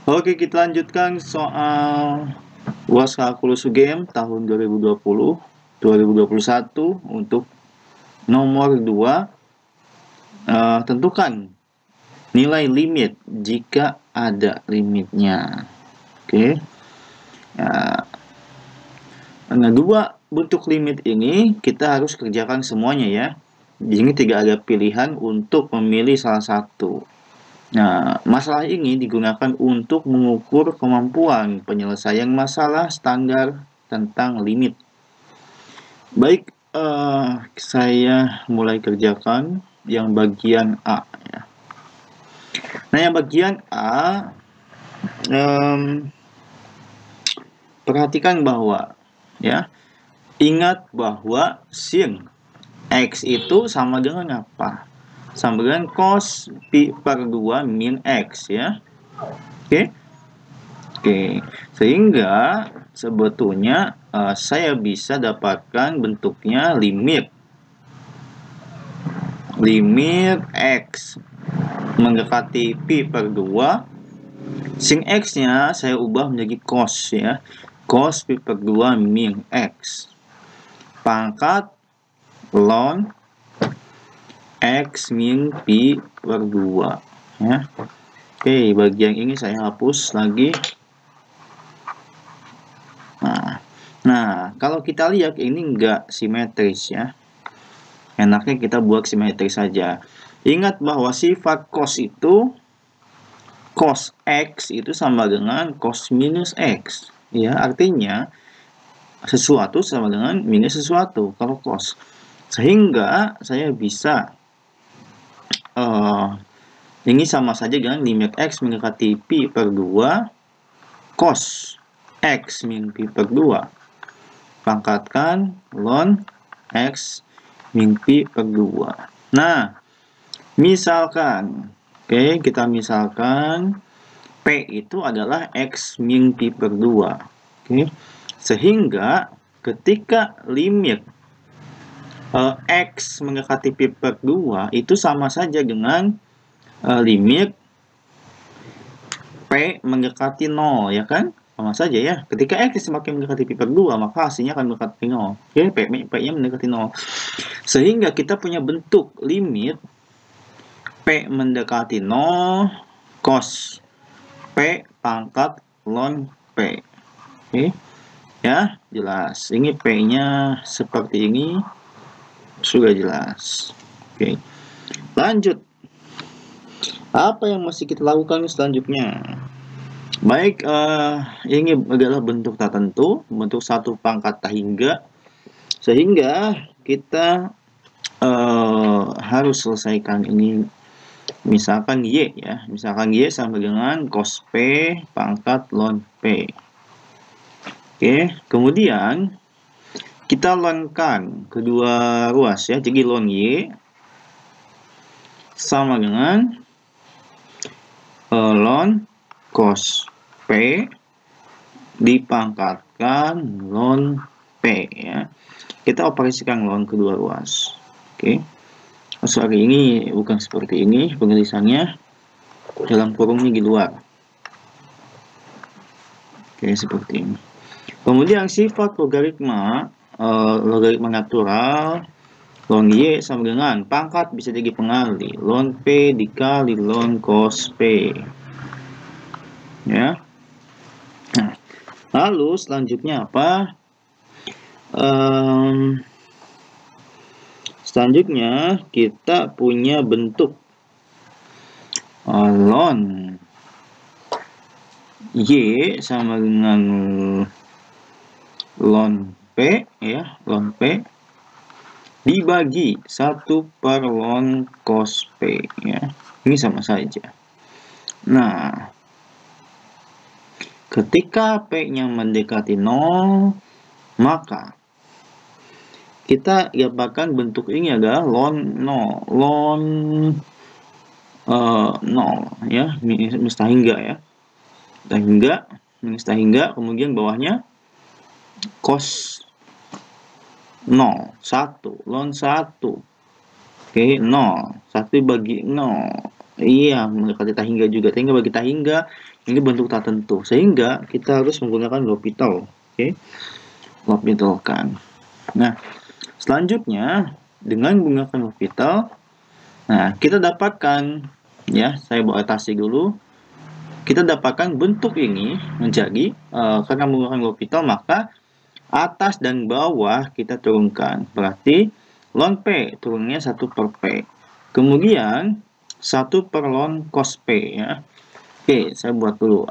Oke, kita lanjutkan soal UAS Kalkulus UGM tahun 2020-2021 untuk nomor 2. Tentukan nilai limit jika ada limitnya. Oke. Nah, dua bentuk limit ini kita harus kerjakan semuanya ya. Di sini tidak ada pilihan untuk memilih salah satu. Nah, masalah ini digunakan untuk mengukur kemampuan penyelesaian masalah standar tentang limit. Baik, saya mulai kerjakan yang bagian A ya. Nah, yang bagian A, perhatikan bahwa ya, ingat bahwa sin X itu sama dengan apa? Sama dengan cos pi per 2 min X ya. Oke. Sehingga sebetulnya saya bisa dapatkan bentuknya limit X mendekati pi per 2. Sin X-nya saya ubah menjadi cos ya. Cos pi per 2 min X. Pangkat ln X min pi per 2 ya. Oke, bagian ini saya hapus lagi. Nah, kalau kita lihat ini enggak simetris ya. Enaknya kita buat simetris saja. Ingat bahwa sifat cos itu, cos X itu sama dengan cos minus X. Ya, artinya sesuatu sama dengan minus sesuatu kalau cos. Sehingga saya bisa ini sama saja dengan limit X mendekati pi per 2 cos X min pi per 2. Pangkatkan ln X min pi per 2. Nah, misalkan, kita misalkan P itu adalah X min pi per 2. Sehingga ketika limit X mendekati pi per 2 itu sama saja dengan limit P mendekati 0, ya kan? Sama saja ya. Ketika X semakin mendekati pi per 2, maka hasilnya akan mendekati 0. P-nya mendekati 0. Sehingga kita punya bentuk limit P mendekati 0 cos P pangkat ln P. Ya, jelas. Ini P-nya seperti ini. Sudah jelas. Lanjut. Apa yang masih kita lakukan selanjutnya? Baik, ini adalah bentuk tak tentu, bentuk satu pangkat tak hingga, sehingga kita harus selesaikan ini. Misalkan Y ya, misalkan Y sama dengan cos P pangkat ln P. Kemudian kita lnkan kedua ruas ya, jadi ln Y sama dengan ln cos P dipangkatkan ln P ya. Kita operasikan ln kedua ruas. Sorry, ini bukan seperti ini penulisannya, dalam kurungnya di luar. Seperti ini. Kemudian sifat logaritma natural ln Y sama dengan pangkat bisa jadi pengali ln P dikali ln cos P ya. Nah, lalu selanjutnya apa? Selanjutnya kita punya bentuk ln Y sama dengan ln P ya, ln P dibagi 1 per ln cos P ya. Ini sama saja. Nah, ketika P-nya mendekati 0, maka kita dapatkan bentuk ini adalah ln 0, ln 0 ya, minus tak hingga ya. Minus tak hingga, kemudian bawahnya cos 0, 1, ln 1. 0, 1 bagi 0 Iya, mendekati tak hingga juga. Sehingga bagi tak hingga ini bentuk tak tentu. Sehingga kita harus menggunakan L'Hopital. Oke, L'Hopitalkan. Nah, selanjutnya dengan menggunakan L'Hopital, nah kita dapatkan ya, saya batasi dulu. Kita dapatkan bentuk ini menjadi karena menggunakan L'Hopital maka atas dan bawah kita turunkan. Berarti ln P turunnya 1 per P. Kemudian 1 per ln cos P ya. Oke, saya buat dulu.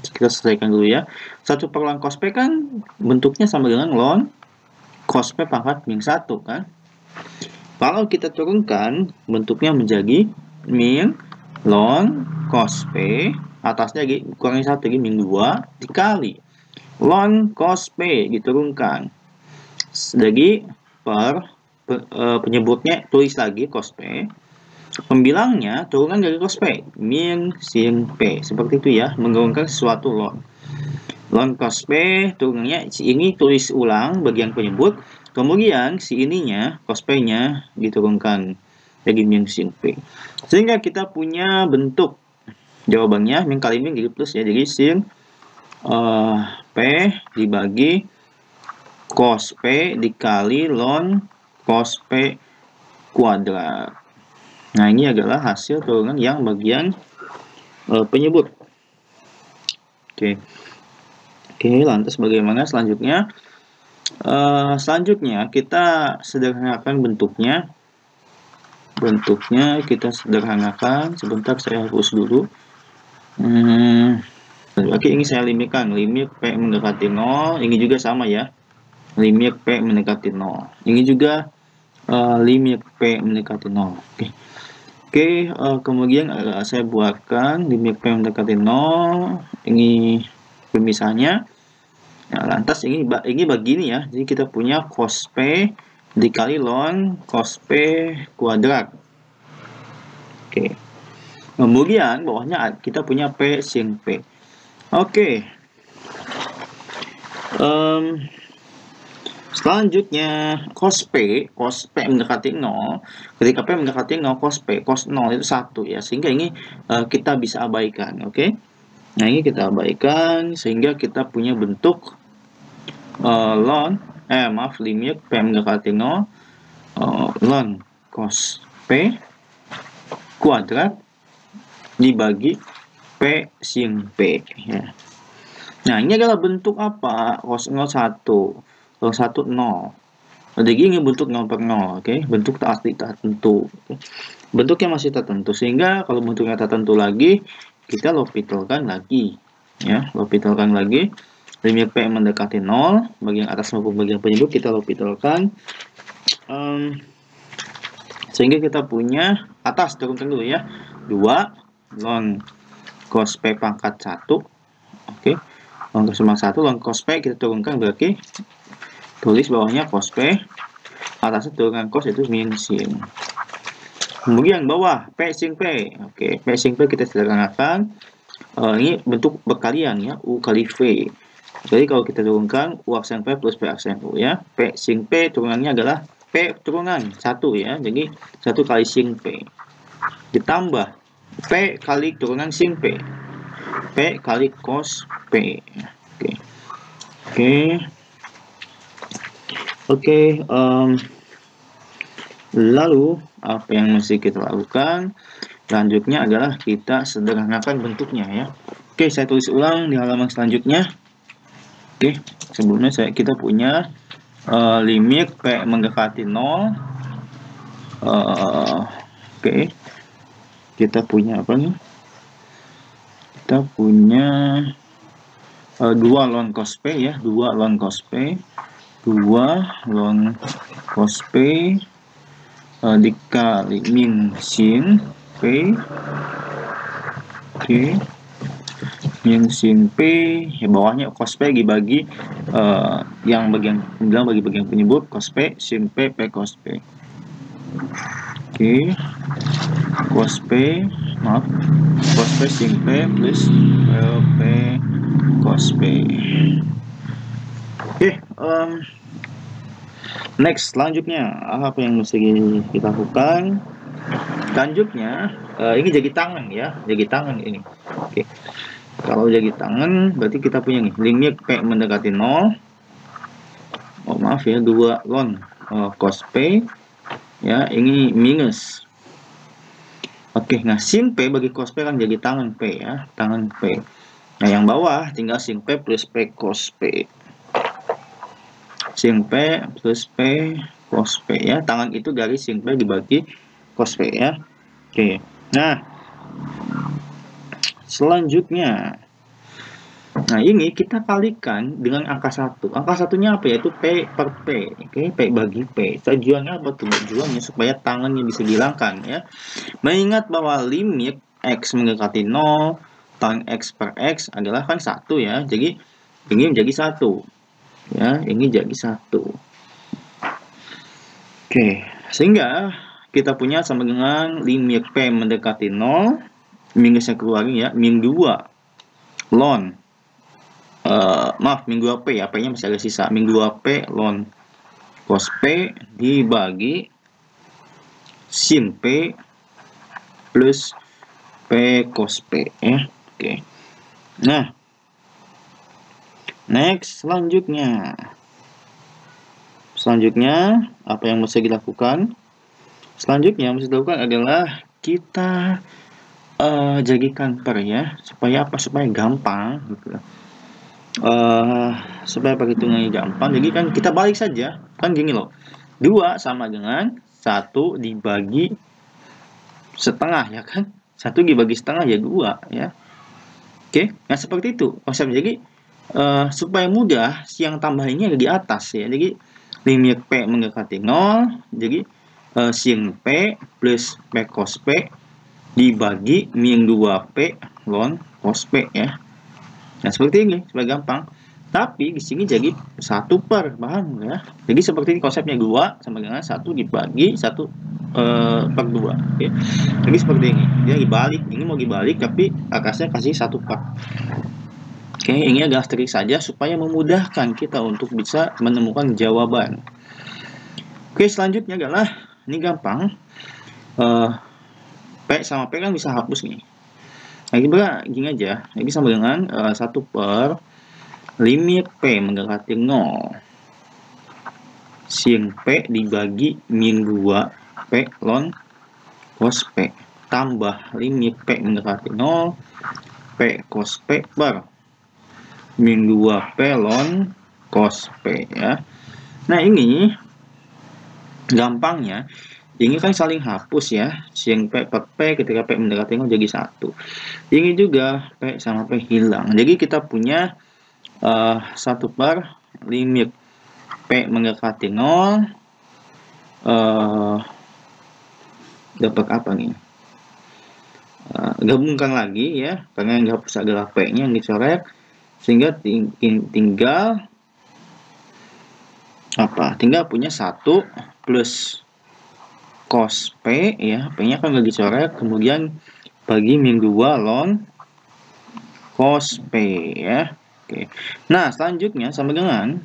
Kita selesaikan dulu ya. 1 per ln cos P kan bentuknya sama dengan ln cos P pangkat min 1 kan. Kalau kita turunkan bentuknya menjadi min ln cos P atasnya kurangi 1 lagi min 2 dikali ln cos P diturunkan lagi penyebutnya tulis lagi cos P, pembilangnya turunan dari cos P min sin P, seperti itu ya, menggabungkan sesuatu ln cos P turunannya si ini tulis ulang bagian penyebut, kemudian si ininya cos P nya diturunkan jadi min sin P, sehingga kita punya bentuk jawabannya min kali min jadi plus ya, jadi sin P dibagi cos P dikali ln cos P kuadrat. Nah, ini adalah hasil turunan yang bagian penyebut. Oke, lantas bagaimana selanjutnya? Selanjutnya kita sederhanakan bentuknya. Kita sederhanakan. Sebentar saya hapus dulu. Oke, ini saya limitkan, limit P mendekati 0, ini juga sama ya, limit P mendekati 0, ini juga limit P mendekati 0. Oke, kemudian saya buatkan limit P mendekati 0, ini pemisahnya. Nah, lantas ini begini ya, jadi kita punya cos P dikali ln cos P kuadrat. Oke, kemudian bawahnya kita punya P sin P. Oke. Selanjutnya cos P mendekati 0. Ketika P mendekati 0, cos 0 itu 1 ya. Sehingga ini kita bisa abaikan, oke? Nah, ini kita abaikan sehingga kita punya bentuk limit P mendekati 0 ln cos P kuadrat dibagi P sin P ya. Nah, ini adalah bentuk apa? Cos 0 1, cos 1 0. Jadi ini bentuk 0 per 0, oke? Bentuk tak tentu. Bentuknya masih tertentu, sehingga kalau bentuknya tertentu lagi, kita L'Hopitalkan lagi ya, L'Hopitalkan lagi. Limit P mendekati 0, bagian atas maupun bagian penyebut kita L'Hopitalkan. Sehingga kita punya atas turunkan dulu ya, 2 ln cos P pangkat 1, oke, ln cos pangkat 1 ln cos P kita turunkan, berarti tulis bawahnya cos P, atasnya turunkan cos itu min sin. Kemudian bawah P sin P, oke, P sin P kita sederhanakan, ini bentuk berkalian ya, U kali V. Jadi kalau kita turunkan U aksen P plus P aksen U ya, P sin P turunannya adalah P turunan 1 ya, jadi 1 kali sin P ditambah P kali turunan sin P, P kali cos P. Oke, lalu apa yang mesti kita lakukan? Selanjutnya adalah kita sederhanakan bentuknya ya. Oke, saya tulis ulang di halaman selanjutnya. Oke, sebelumnya kita punya limit P mendekati 0. Oke, kita punya apa nih? Kita punya 2 ln cos P ya, 2 ln cos P, 2 ln cos P dikali min sin P. Oke, min sin P ya, bawahnya cos P dibagi yang bagian pembilang bagi bagian penyebut cos P sin P P cos P. Oke, cos P sin P plus P cos P. Oke, next selanjutnya apa yang mesti kita lakukan? Selanjutnya, ini jagi tangan ya, jagi tangan ini. Oke. Kalau jagi tangan berarti kita punya nih limit P mendekati 0. Oh maaf ya, 2 ln cos P ya, ini minus. Oke, nah sin P bagi cos P kan jadi tangan P ya, tangan P. Nah, yang bawah tinggal sin P plus P cos P. Sin P plus P cos P ya, tangan itu garis sin P dibagi cos P ya. Oke, nah selanjutnya, nah ini kita kalikan dengan angka 1. Angka satunya apa? Yaitu P per P. Oke, P bagi P. Tujuannya apa? Tujuannya supaya tangannya bisa dihilangkan ya. Mengingat bahwa limit X mendekati 0, tan X per X adalah kan 1 ya. Jadi ini menjadi 1. Ya, ini jadi 1. Oke, sehingga kita punya sama dengan limit P mendekati 0, minusnya keluar ya, min 2 ln. Maaf, min 2P ya, P-nya masih ada sisa. Min 2P ln cos P dibagi sin P plus P cos P ya. Oke. Nah, next selanjutnya. Selanjutnya apa yang mesti dilakukan? Selanjutnya yang mesti dilakukan adalah kita jadikan per ya, supaya apa? Supaya gampang gitu. Supaya perhitungannya gampang, jadi kan kita balik saja kan gini loh, 2 sama dengan 1 dibagi setengah ya kan, 1 dibagi setengah ya 2 ya. Oke, nah seperti itu konsepnya. Jadi supaya mudah, yang tambah ini ada di atas ya, jadi limit P mendekati 0, jadi sin P plus P cos P dibagi min 2P ln cos P ya. Nah, seperti ini, supaya gampang. Tapi di sini jadi 1 per, paham ya? Jadi seperti ini konsepnya, 2 sama dengan 1 dibagi 1 per 2. Oke. Jadi seperti ini. Dia dibalik, ini mau dibalik tapi atasnya kasih 1 per. Oke, ini adalah trik saja supaya memudahkan kita untuk bisa menemukan jawaban. Oke, selanjutnya adalah ini gampang. P sama P kan bisa hapus nih. Nah, gini aja. Ini sama dengan 1 per limit P mendekati 0 sin P dibagi min 2 P ln cos P tambah limit P mendekati 0 P cos P per min 2 P ln cos P ya. Nah, ini gampangnya ini kan saling hapus ya, sin P per P ketika P mendekati 0 jadi 1. Ini juga P sama P hilang, jadi kita punya 1 per limit P mendekati 0 dapat apa nih? Gabungkan lagi ya, karena yang dihapus adalah P-nya yang dicoret, sehingga tinggal apa? Tinggal punya 1 plus cos P ya, P-nya kan lagi dicoret, kemudian bagi min 2 ln cos P ya. Oke. Nah, selanjutnya sama dengan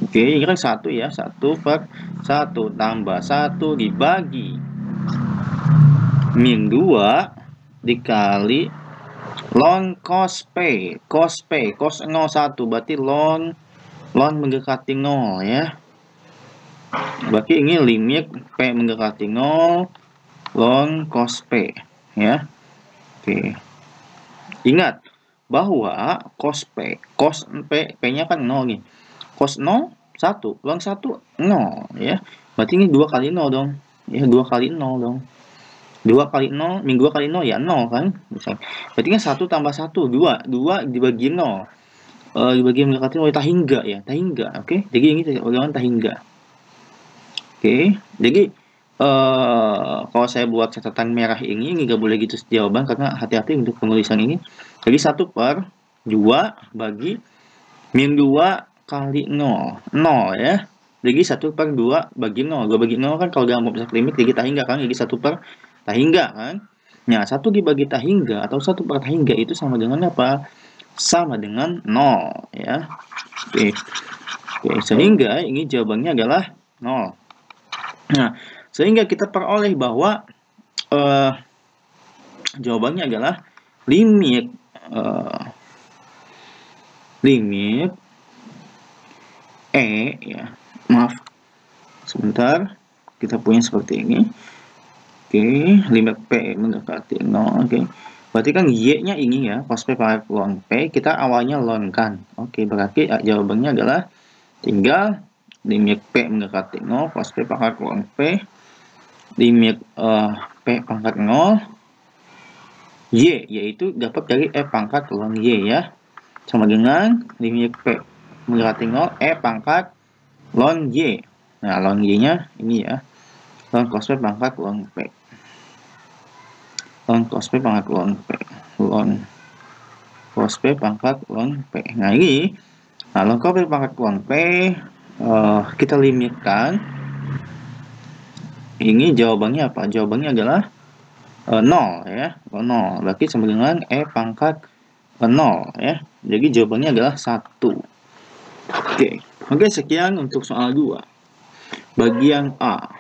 oke, ini kan 1 ya, 1 per 1 tambah 1 dibagi min 2 dikali ln cos P. Cos 0 1 berarti ln mendekati 0 ya. Berarti ini limit P mendekati 0 ln cos P ya. Oke. Ingat bahwa cos P P-nya kan 0 nih. Cos 0 1, ln 1 0 ya. Berarti ini 2 kali 0 dong. Ya, 2 kali 0 dong. 2 kali 0, min 2 kali 0 ya 0 kan? Misalnya. Berarti kan 1 tambah 1 2. 2 dibagi 0. Dibagi mendekati 0 tahingga ya, tahingga. Oke. Jadi ini ulangan tahingga. Oke, jadi kalau saya buat catatan merah ini nggak boleh gitu jawaban, karena hati-hati untuk penulisan ini. Jadi 1 per 2 bagi min 2 kali 0 ya. Jadi 1 per 2 bagi 0. 2 bagi 0 kan kalau dalam pemisah limit jadi tahingga kan, jadi 1 per tahingga kan. Nah, 1 dibagi tahingga atau 1 per tahingga itu sama dengan apa? Sama dengan 0 ya. Oke, sehingga ini jawabannya adalah 0. Nah, sehingga kita peroleh bahwa jawabannya adalah limit limit ya, maaf sebentar, kita punya seperti ini. Oke, limit P mendekati 0. Oke, berarti kan Y-nya ini ya, cos P pangkat ln P, kita awalnya ln kan. Oke, berarti jawabannya adalah tinggal limit P mendekati 0, cos P pangkat ln P, limit P pangkat 0, Y, yaitu dapat dari E pangkat ln Y ya. Sama dengan limit P mendekati 0, E pangkat ln Y. Nah, ln Y-nya ini ya, ln cos P pangkat ln P. Ln cos P pangkat ln P. Ln cos P pangkat ln P. Nah, ini ln cos P pangkat ln P kita limitkan. Ini jawabannya apa? Jawabannya adalah 0 ya. 0. Berarti sama dengan E pangkat 0 ya. Jadi jawabannya adalah 1. Oke, sekian untuk soal 2. Bagian A.